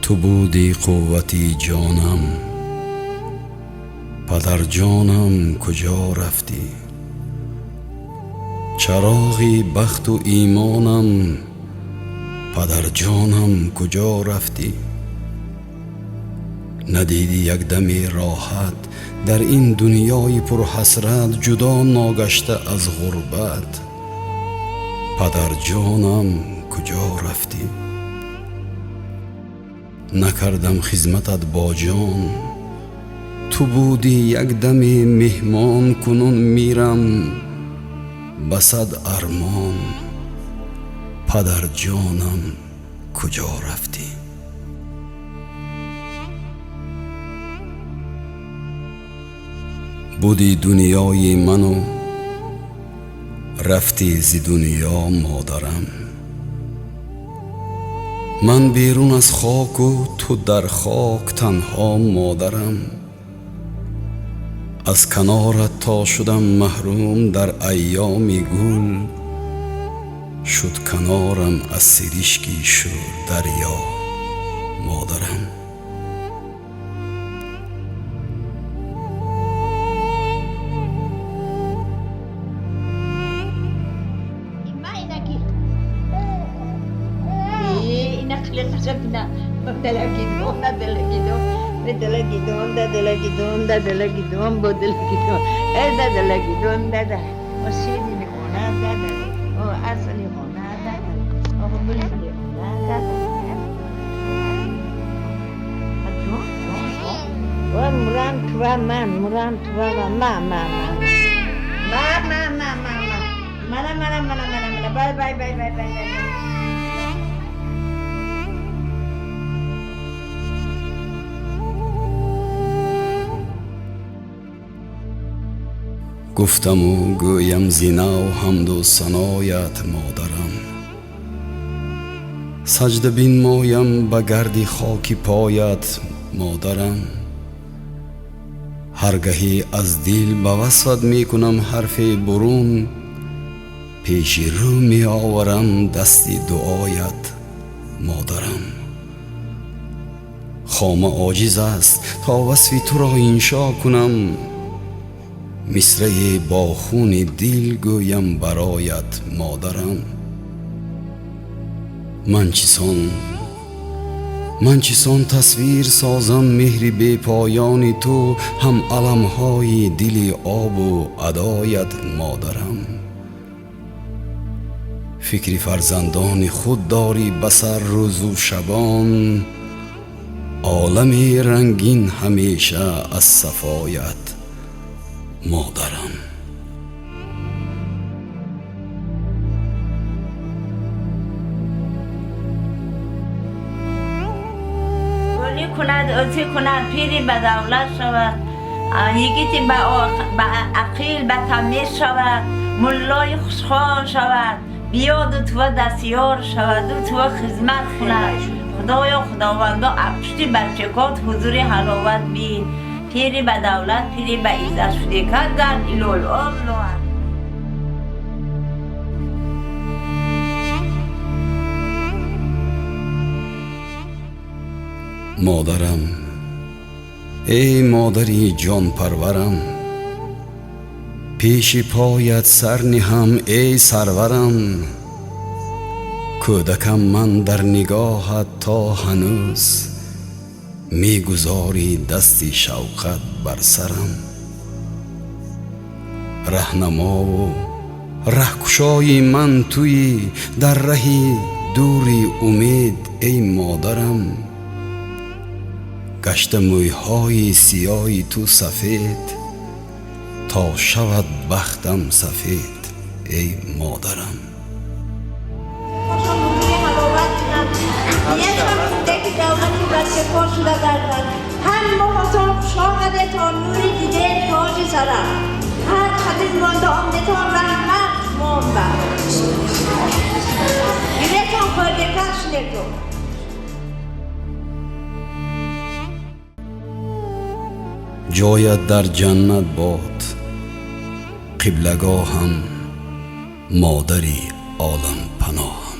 تو بودی قوتی جانم، پدر جانم کجا رفتی؟ چراغی بخت و ایمانم، پدر جانم کجا رفتی؟ ندیدی یک دمی راحت در این دنیای پر حسرت، جدا ناگشته از غربت، پدر جانم کجا رفتی؟ نکردم خدمتت با جان، تو بودی یک دمی مهمان، کنون میرم بصد ارمان، پدر جانم کجا رفتی؟ بودی دنیای منو رفتی ز دنیا مادرم، من بیرون از خاک و تو در خاک تنها مادرم، از کنارت تا شدم محروم در ایام گل، شد کنارم از سرشکی شد دریا مادرم. گفتم و گویم زینا و حمد و ثنایت مادرم، سجده بین مایم به گردی خاکی پایت مادرم، هرگهی از دل به وصفت می کنم حرف برون، پیش رو می آورم دستی دعایت مادرم. خامه عاجز است تا وصف تو را انشا کنم، مصرع با خون دل گویم برایت مادرم. من چسان تصویر سازم مهر بی پایان تو، هم علمهای دل آب و ادایت مادرم. فکر فرزندان خود داری بسر روز و شبان، عالم رنگین همیشه از صفایت مادرم. گلی کند اوتی کند پیری به دولت شود، یگیتی به عقیل به تمیز شود، ملای خوشخوان شود، بیاد و تو دستیار شود و تو خدمت کند. خدایا خداوندا اپشتی بچگات حضور حلاوت بین، پیری به دولت پیری به عزت شده که گرد ایلول آملوان. مادرم ای مادری جان پرورم، پیش پایت سر نهم ای سرورم، کودکم من در نگاهت تا هنوز، میگذاری دستی شوقت بر سرم. رهنما و رهکشای من تویی، در رهی دوری امید ای مادرم، گشت مویهای سیاهی تو سفید، تا شود بختم سفید ای مادرم. هم محاسم شامده تا نوری دیده تاج سرم، هر خدیم مانده آمده تا رحمت منبر گیرتان خواهده کش نکن. جایت در جنت باد، قبلگاهم مادری عالم پناهم.